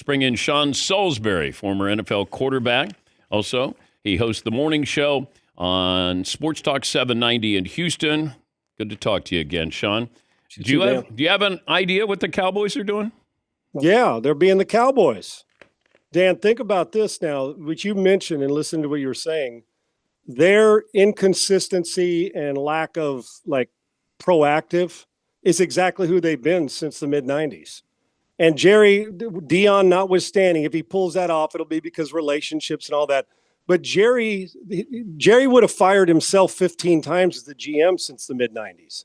Let's bring in Sean Salisbury, former NFL quarterback. Also, he hosts the morning show on Sports Talk 790 in Houston. Good to talk to you again, Sean. Do you have an idea what the Cowboys are doing? Yeah, they're being the Cowboys. Dan, think about this now, which you mentioned and listen to what you were saying. Their inconsistency and lack of proactive is exactly who they've been since the mid-90s. And Dion notwithstanding, if he pulls that off, it'll be because relationships and all that. But Jerry would have fired himself 15 times as the GM since the mid-90s.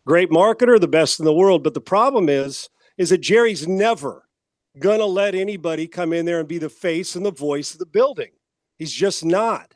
Great marketer, the best in the world. But the problem is that Jerry's never going to let anybody come in there and be the face and the voice of the building. He's just not.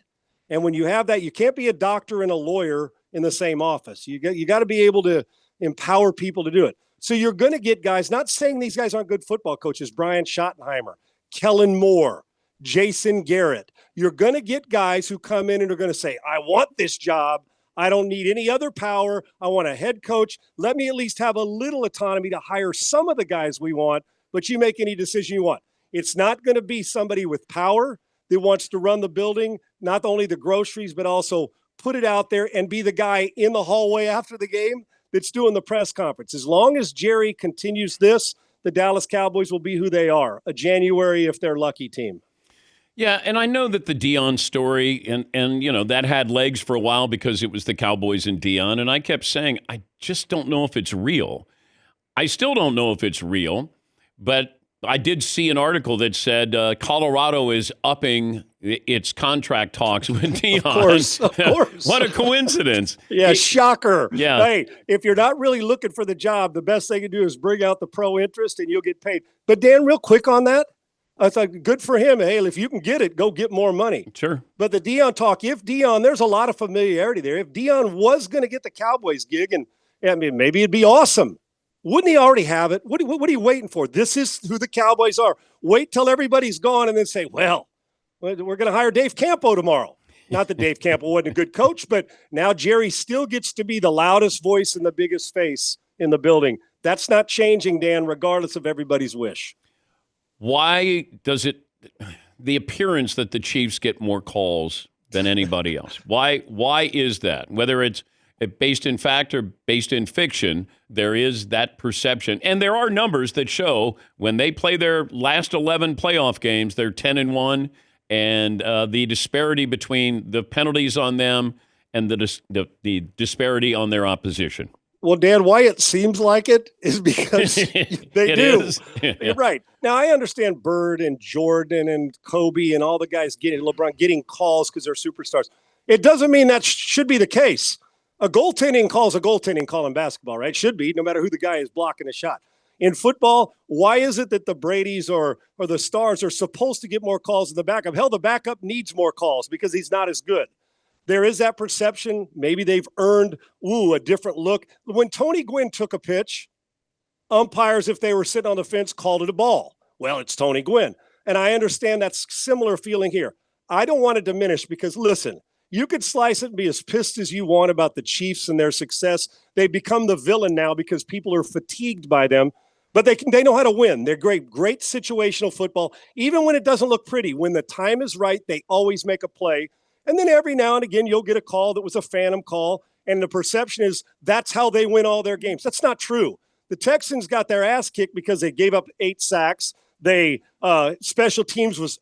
And when you have that, you can't be a doctor and a lawyer in the same office. You got to be able to empower people to do it. So you're going to get guys, not saying these guys aren't good football coaches, Brian Schottenheimer, Kellen Moore, Jason Garrett. You're going to get guys who come in and are going to say, I want this job. I don't need any other power. I want a head coach. Let me at least have a little autonomy to hire some of the guys we want, but you make any decision you want. It's not going to be somebody with power that wants to run the building, not only the groceries, but also put it out there and be the guy in the hallway after the game that's doing the press conference. As long as Jerry continues this, the Dallas Cowboys will be who they are, a January, if they're lucky, team. Yeah, and I know that the Dion story, and you know, that had legs for a while because it was the Cowboys and Dion, and I kept saying, I just don't know if it's real. I still don't know if it's real, but I did see an article that said Colorado is upping its contract talks with Dion. Of course. What a coincidence. Yeah, shocker. Yeah. Hey, if you're not really looking for the job, the best they can do is bring out the pro interest and you'll get paid. But Dan, real quick on that, I thought good for him. Hey, if you can get it, go get more money. Sure. But the Dion talk, there's a lot of familiarity there. If Dion was going to get the Cowboys gig, and I mean, maybe it'd be awesome. Wouldn't he already have it? What are you waiting for? This is who the Cowboys are. Wait till everybody's gone and then say, well, we're going to hire Dave Campo tomorrow. Not that Dave Campo wasn't a good coach, but now Jerry still gets to be the loudest voice and the biggest face in the building. That's not changing, Dan, regardless of everybody's wish. Why does the appearance that the Chiefs get more calls than anybody else? Why is that? Whether it's based in fact or based in fiction, there is that perception. And there are numbers that show when they play their last 11 playoff games, they're 10-1, and the disparity between the penalties on them and the disparity on their opposition. Well, Dan, why it seems like it is because they do. Yeah. You're right. Now, I understand Bird and Jordan and Kobe and all the guys LeBron getting calls because they're superstars. It doesn't mean that should be the case. A goaltending call is a goaltending call in basketball, right? Should be, no matter who the guy is blocking a shot. In football, why is it that the Bradys or the Stars are supposed to get more calls than the backup? Hell, the backup needs more calls because he's not as good. There is that perception. Maybe they've earned, a different look. When Tony Gwynn took a pitch, umpires, if they were sitting on the fence, called it a ball. Well, it's Tony Gwynn. And I understand that similar feeling here. I don't want to diminish because, listen, you could slice it and be as pissed as you want about the Chiefs and their success. They become the villain now because people are fatigued by them. But they know how to win. They're great situational football. Even when it doesn't look pretty, when the time is right, they always make a play. And then every now and again, you'll get a call that was a phantom call, and the perception is that's how they win all their games. That's not true. The Texans got their ass kicked because they gave up 8 sacks. They special teams was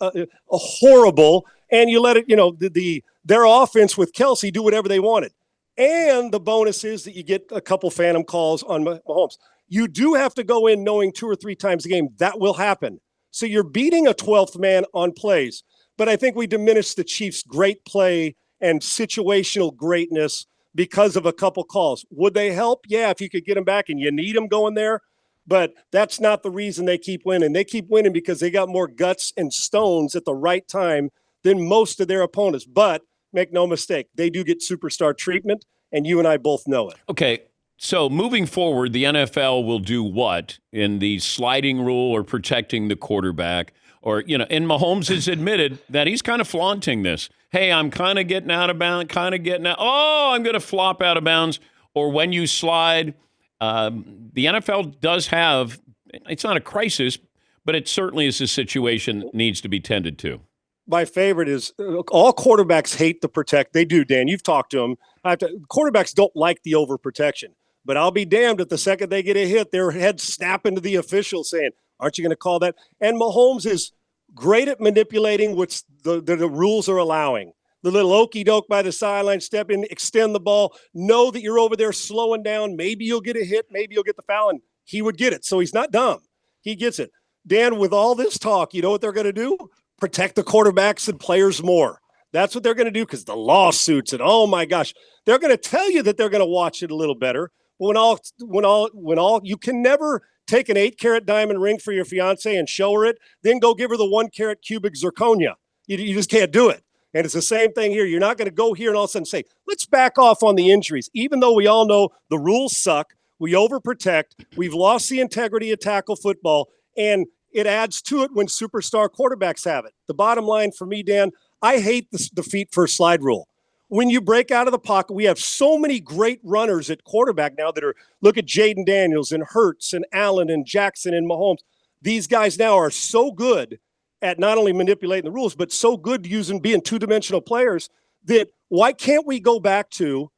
horrible, and you let it, their offense with Kelsey do whatever they wanted. And the bonus is that you get a couple phantom calls on Mahomes. You do have to go in knowing 2 or 3 times a game that will happen. So you're beating a 12th man on plays. But I think we diminished the Chiefs' great play and situational greatness because of a couple calls. Would they help? Yeah, if you could get them back, and you need them going there. But that's not the reason they keep winning. They keep winning because they got more guts and stones at the right time than most of their opponents. But make no mistake, they do get superstar treatment, and you and I both know it. Okay, so moving forward, the NFL will do what in the sliding rule or protecting the quarterback? Or, and Mahomes has admitted that he's kind of flaunting this. Hey, I'm kind of getting out of bounds, Oh, I'm going to flop out of bounds. Or when you slide, the NFL does have, it's not a crisis, But it certainly is a situation that needs to be tended to. My favorite is all quarterbacks hate the protect. They do, Dan. You've talked to them. Quarterbacks don't like the overprotection. But I'll be damned if the second they get a hit, their heads snap into the official saying, aren't you going to call that? And Mahomes is great at manipulating what the rules are allowing. The little okey-doke by the sideline, step in, extend the ball, know that you're over there slowing down. Maybe you'll get a hit. Maybe you'll get the foul. And he would get it. So he's not dumb. He gets it. Dan, with all this talk, you know what they're going to do? Protect the quarterbacks and players more. That's what they're going to do because the lawsuits and, oh, my gosh, they're going to tell you that they're going to watch it a little better. When all you can never take an 8-carat diamond ring for your fiance and show her it, then go give her the 1-carat cubic zirconia. You just can't do it. And it's the same thing here. You're not going to go here and all of a sudden say, let's back off on the injuries. Even though we all know the rules suck, we overprotect, we've lost the integrity of tackle football, and it adds to it when superstar quarterbacks have it. The bottom line for me, Dan, I hate the feet first slide rule. When you break out of the pocket, we have so many great runners at quarterback now that are, look at Jaden Daniels and Hurts and Allen and Jackson and Mahomes. These guys now are so good at not only manipulating the rules, but so good being two-dimensional players that why can't we go back to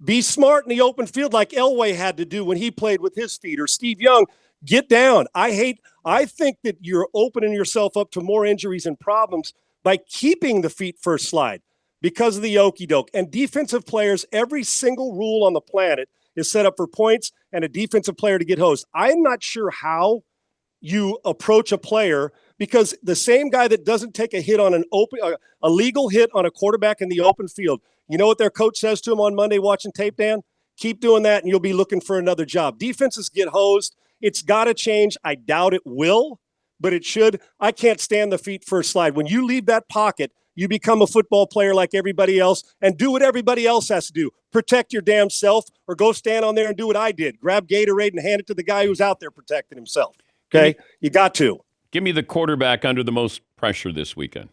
be smart in the open field like Elway had to do when he played with his feet, or Steve Young, get down. I think that you're opening yourself up to more injuries and problems by keeping the feet first slide. Because of the okey-doke. And defensive players, every single rule on the planet is set up for points and a defensive player to get hosed. I'm not sure how you approach a player because the same guy that doesn't take a hit on a legal hit on a quarterback in the open field, you know what their coach says to him on Monday watching tape, Dan? Keep doing that and you'll be looking for another job. Defenses get hosed. It's got to change. I doubt it will, but it should. I can't stand the feet first slide. When you leave that pocket, you become a football player like everybody else and do what everybody else has to do. Protect your damn self or go stand on there and do what I did. Grab Gatorade and hand it to the guy who's out there protecting himself. Okay? You got to. Give me the quarterback under the most pressure this weekend.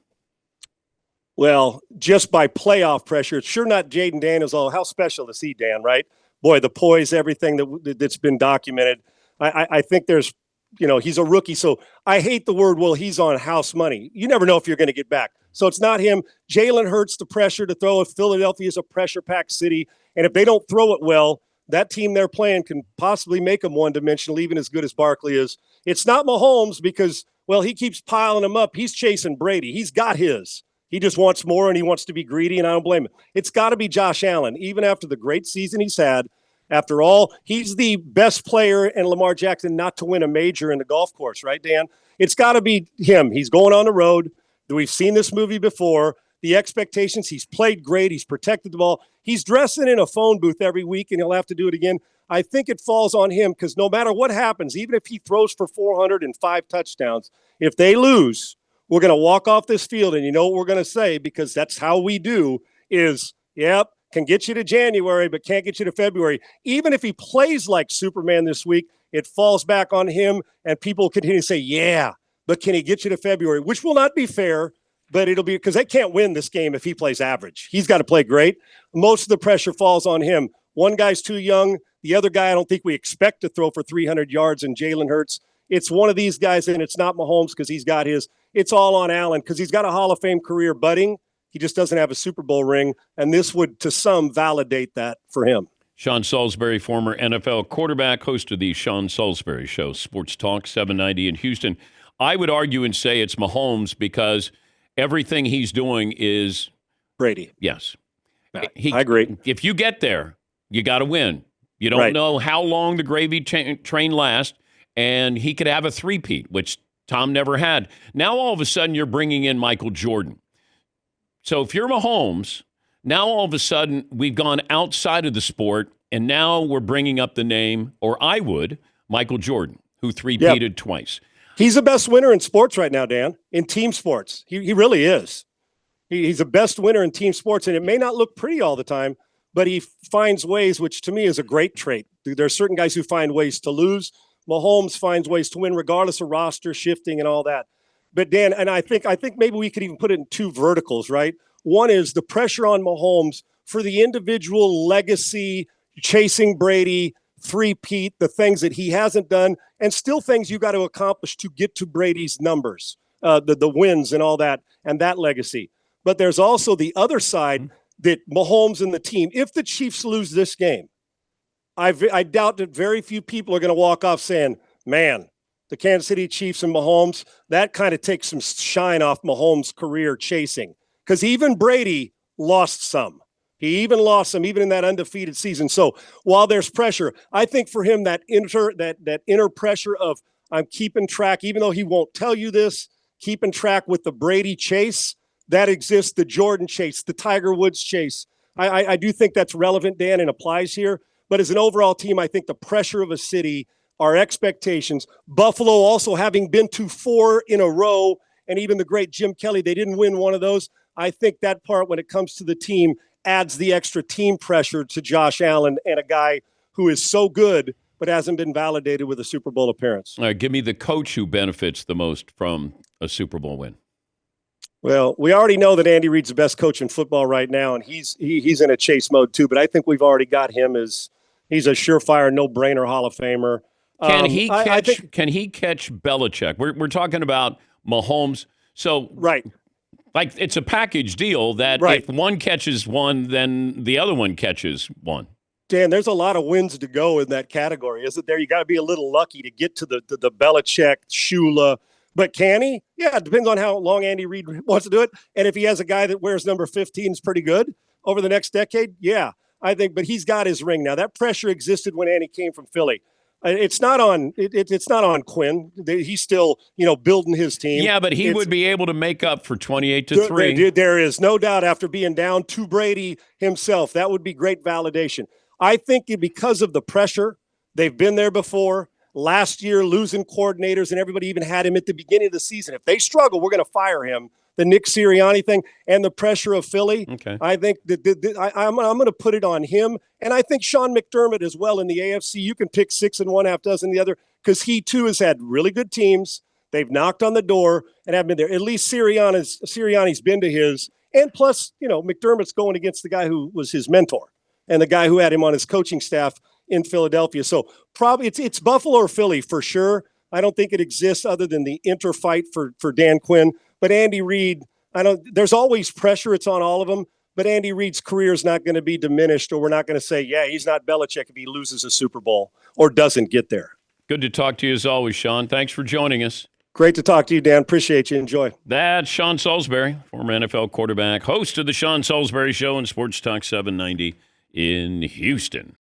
Well, just by playoff pressure, it's sure not Jaden Daniels. Oh, how special is he, Dan, right? Boy, the poise, everything that's been documented. I think there's, he's a rookie. So I hate the word, well, he's on house money. You never know if you're going to get back. So it's not him. Jalen Hurts, the pressure to throw. If Philadelphia is a pressure-packed city, and if they don't throw it well, that team they're playing can possibly make them one-dimensional, even as good as Barkley is. It's not Mahomes because, well, he keeps piling them up. He's chasing Brady. He's got his. He just wants more, and he wants to be greedy, and I don't blame him. It's got to be Josh Allen, even after the great season he's had. After all, he's the best player in Lamar Jackson not to win a major in the golf course, right, Dan? It's got to be him. He's going on the road. We've seen this movie before. The expectations, he's played great. He's protected the ball. He's dressing in a phone booth every week, and he'll have to do it again. I think it falls on him because no matter what happens, even if he throws for 405 touchdowns, if they lose, we're going to walk off this field, and you know what we're going to say, because that's how we do, is, yep, can get you to January, but can't get you to February. Even if he plays like Superman this week, it falls back on him, and people continue to say, yeah, but can he get you to February? Which will not be fair, but it'll be because they can't win this game if he plays average. He's got to play great. Most of the pressure falls on him. One guy's too young. The other guy, I don't think we expect to throw for 300 yards, and Jalen Hurts. It's one of these guys, and it's not Mahomes because he's got his. It's all on Allen because he's got a Hall of Fame career budding. He just doesn't have a Super Bowl ring, and this would, to some, validate that for him. Sean Salisbury, former NFL quarterback, host of the Sean Salisbury Show, Sports Talk 790 in Houston. I would argue and say it's Mahomes because everything he's doing is Brady. Yes. I agree. If you get there, you got to win. You don't know how long the gravy train lasts, and he could have a three-peat, which Tom never had. Now all of a sudden you're bringing in Michael Jordan. So if you're Mahomes, now all of a sudden we've gone outside of the sport, and now we're bringing up the name, or I would, Michael Jordan, who three-peated twice. He's the best winner in sports right now, Dan, in team sports. He really is. He's the best winner in team sports, and it may not look pretty all the time, but he finds ways, which to me is a great trait. There are certain guys who find ways to lose. Mahomes finds ways to win regardless of roster shifting and all that. But, Dan, and I think maybe we could even put it in two verticals, right? One is the pressure on Mahomes for the individual legacy, chasing Brady, three-peat, the things that he hasn't done, and still things you got to accomplish to get to Brady's numbers, the wins and all that, and that legacy. But there's also the other side that Mahomes and the team, if the Chiefs lose this game, I doubt that very few people are going to walk off saying, man, the Kansas City Chiefs and Mahomes, that kind of takes some shine off Mahomes' career chasing. Because even Brady lost some. He even lost some, even in that undefeated season. So while there's pressure, I think for him that inner pressure of I'm keeping track, even though he won't tell you this, keeping track with the Brady chase, that exists, the Jordan chase, the Tiger Woods chase. I do think that's relevant, Dan, and applies here. But as an overall team, I think the pressure of a city, our expectations, Buffalo also having been to 4 in a row, and even the great Jim Kelly, they didn't win one of those. I think that part, when it comes to the team, adds the extra team pressure to Josh Allen and a guy who is so good but hasn't been validated with a Super Bowl appearance. All right, give me the coach who benefits the most from a Super Bowl win. Well, we already know that Andy Reid's the best coach in football right now, and he's in a chase mode too. But I think we've already got him as he's a surefire, no-brainer Hall of Famer. Can he catch Belichick? We're talking about Mahomes. So right, like it's a package deal that if one catches one, then the other one catches one. Dan, there's a lot of wins to go in that category, isn't there? You got to be a little lucky to get to the Belichick, Shula. But can he? Yeah, it depends on how long Andy Reid wants to do it. And if he has a guy that wears number 15 is pretty good over the next decade, yeah, I think. But he's got his ring now. That pressure existed when Andy came from Philly. It's not on. It's not on Quinn. He's still, building his team. Yeah, but he would be able to make up for 28-3. There is no doubt after being down to Brady himself. That would be great validation. I think because of the pressure, they've been there before. Last year, losing coordinators, and everybody even had him at the beginning of the season. If they struggle, we're going to fire him. The Nick Sirianni thing and the pressure of Philly, okay. I think I'm going to put it on him. And I think Sean McDermott as well in the AFC. You can pick 6 and 1, half dozen the other, because he too has had really good teams. They've knocked on the door and have been there. At least Sirianni's been to his. And plus, McDermott's going against the guy who was his mentor and the guy who had him on his coaching staff in Philadelphia. So probably it's Buffalo or Philly for sure. I don't think it exists other than the interfight for Dan Quinn. But Andy Reid, there's always pressure. It's on all of them. But Andy Reid's career is not going to be diminished, or we're not going to say, yeah, he's not Belichick if he loses a Super Bowl or doesn't get there. Good to talk to you as always, Sean. Thanks for joining us. Great to talk to you, Dan. Appreciate you. Enjoy. That's Sean Salisbury, former NFL quarterback, host of the Sean Salisbury Show on Sports Talk 790 in Houston.